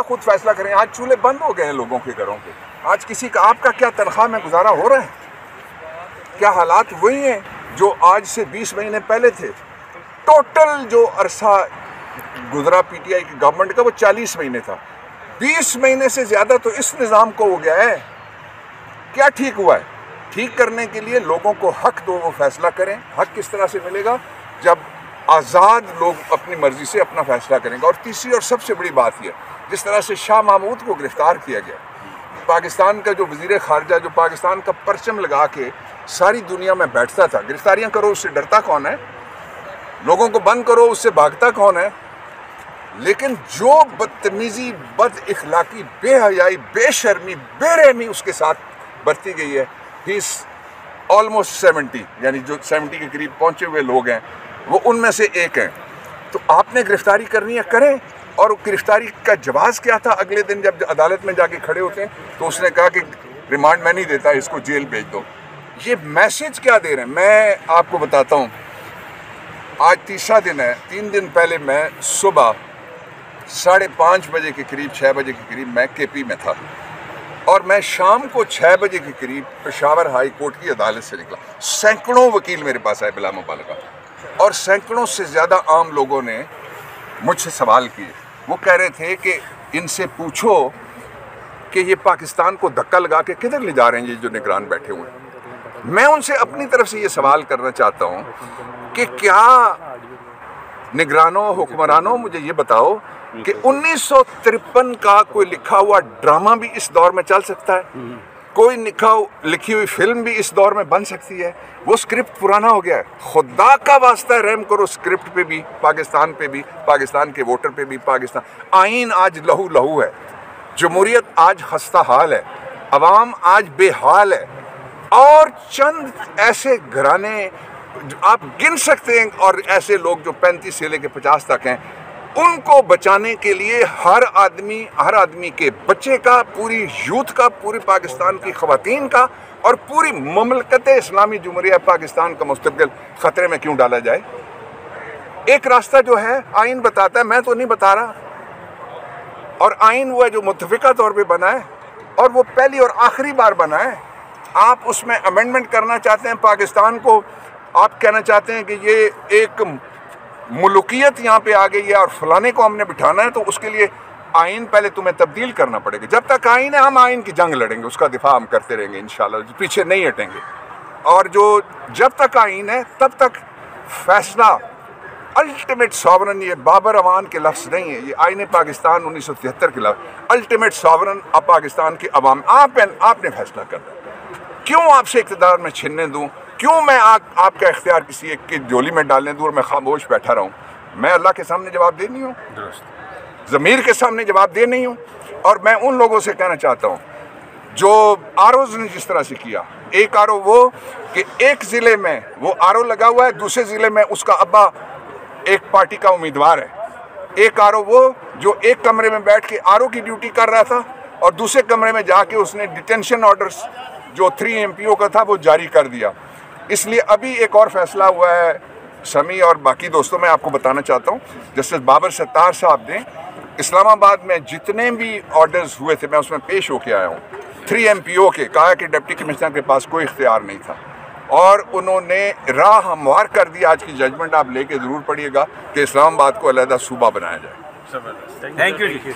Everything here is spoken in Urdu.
خود فیصلہ کریں. آج چولہے بند ہو گئے ہیں لوگوں کے گھروں کے. آج کسی کا آپ کا کیا تنخواہ میں گزارا ہو رہا ہے؟ کیا حالات وہی ہیں جو آج سے 20 مہینے پہلے تھے؟ ٹوٹل جو عرصہ گزرا پی ٹی آئی کی گورنمنٹ کا وہ 40 مہینے تھا. 20 مہینے سے زیادہ تو اس نظام کو ہو گیا ہے. کیا ٹھیک ہوا ہے؟ ٹھیک کرنے کے لیے لوگوں کو حق دو، وہ فیصلہ کریں. حق کس طرح سے ملے گا؟ جب آزاد لوگ اپنی مرضی سے اپنا فیصلہ کریں گے. اور تیسری اور سب سے بڑی بات یہ، جس طرح سے شاہ محمود کو گرفتار کیا گیا، پاکستان کا جو وزیر خارجہ جو پاکستان کا پرچم لگا کے ساری دنیا میں بیٹھتا تھا، گرفتاریاں کرو اس سے ڈرتا کون ہے؟ لوگوں کو بند کرو اس سے بھاگتا کون ہے؟ لیکن جو بدتمیزی، بد اخلاقی، بے حیائی، بے شرمی، بے رحمی اس کے ساتھ برتی گئی ہے. ہی از آلموسٹ 70، یعنی جو 70 کے قریب پہنچے ہوئے لوگ ہیں وہ ان میں سے ایک ہیں. تو آپ نے گرفتاری کرنی ہے کریں. اور گرفتاری کا جواز کیا تھا؟ اگلے دن جب عدالت میں جا کے کھڑے ہوتے ہیں تو اس نے کہا کہ ریمانڈ میں نہیں دیتا، اس کو جیل بھیج دو. یہ میسج کیا دے رہے ہیں؟ میں آپ کو بتاتا ہوں. آج تیسرا دن ہے. 3 دن پہلے میں صبح 5:30 بجے کے قریب، 6 بجے کے قریب میں کے پی میں تھا، اور میں شام کو 6 بجے کے قریب پشاور ہائی کورٹ کی عدالت سے نکلا. سینکڑوں وکیل میرے پاس آئے بلا مبالغہ، اور سینکڑوں سے زیادہ عام لوگوں نے مجھ سے سوال کیے. وہ کہہ رہے تھے کہ ان سے پوچھو کہ یہ پاکستان کو دھکا لگا کے کدھر لے جا رہے ہیں یہ جو نگران بیٹھے ہوئے ہیں. میں ان سے اپنی طرف سے یہ سوال کرنا چاہتا ہوں کہ کیا نگرانوں، حکمرانوں، مجھے یہ بتاؤ کہ 1953 کا کوئی لکھا ہوا ڈرامہ بھی اس دور میں چل سکتا ہے؟ کوئی لکھی ہوئی فلم بھی اس دور میں بن سکتی ہے؟ وہ اسکرپٹ پرانا ہو گیا ہے. خدا کا واسطہ رحم کرو اسکرپٹ پہ بھی، پاکستان پہ بھی، پاکستان کے ووٹر پہ بھی. پاکستان آئین آج لہو لہو ہے، جمہوریت آج خستہ حال ہے، عوام آج بے حال ہے. اور چند ایسے گھرانے آپ گن سکتے ہیں، اور ایسے لوگ جو 35 سے لے کے 50 تک ہیں، ان کو بچانے کے لیے ہر آدمی کے بچے کا، پوری یوتھ کا، پوری پاکستان کی خواتین کا، اور پوری مملکت اسلامی جمہوریہ پاکستان کا مستقبل خطرے میں کیوں ڈالا جائے؟ ایک راستہ جو ہے آئین بتاتا ہے، میں تو نہیں بتا رہا. اور آئین وہ ہے جو متفقہ طور پہ بنا ہے، اور وہ پہلی اور آخری بار بنا ہے. آپ اس میں امینڈمنٹ کرنا چاہتے ہیں پاکستان کو، آپ کہنا چاہتے ہیں کہ یہ ایک ملوکیت یہاں پہ آ گئی ہے اور فلانے کو ہم نے بٹھانا ہے، تو اس کے لیے آئین پہلے تمہیں تبدیل کرنا پڑے گا. جب تک آئین ہے ہم آئین کی جنگ لڑیں گے، اس کا دفاع ہم کرتے رہیں گے انشاءاللہ، پیچھے نہیں ہٹیں گے. اور جب تک آئین ہے تب تک فیصلہ الٹیمیٹ ساورن، یہ بابر امان کے لفظ نہیں ہے، یہ آئین پاکستان 1973 کے لفظ. الٹیمیٹ ساورن اب پاکستان کے عوام، آپ نے فیصلہ کرنا ہے. کیوں آپ سے اقتدار میں چھیننے دوں؟ کیوں میں آپ کا اختیار کسی ایک کی جولی میں ڈالنے دوں اور میں خاموش بیٹھا رہوں؟ میں اللہ کے سامنے جواب دے نہیں ہوں، ضمیر کے سامنے جواب دے نہیں ہوں. اور میں ان لوگوں سے کہنا چاہتا ہوں جو آروز نے جس طرح سے کیا. ایک آرو وہ کہ ایک ضلع میں وہ آرو لگا ہوا ہے، دوسرے ضلع میں اس کا ابا ایک پارٹی کا امیدوار ہے. ایک آرو وہ جو ایک کمرے میں بیٹھ کے آرو کی ڈیوٹی کر رہا تھا، اور دوسرے کمرے میں جا کے اس نے ڈیٹینشن آرڈرز جو 3 MPO کا تھا وہ جاری کر دیا. اس لیے ابھی ایک اور فیصلہ ہوا ہے سمی اور باقی دوستوں، میں آپ کو بتانا چاہتا ہوں. جسٹس بابر ستار صاحب نے اسلام آباد میں جتنے بھی آرڈرز ہوئے تھے میں اس میں پیش ہو کے آیا ہوں. 3 MPO کے کہا کہ ڈپٹی کمشنر کے پاس کوئی اختیار نہیں تھا، اور انہوں نے راہ ہموار کر دی. آج کی ججمنٹ آپ لے کے ضرور پڑھیے گا کہ اسلام آباد کو علیحدہ صوبہ بنایا جائے. Thank you.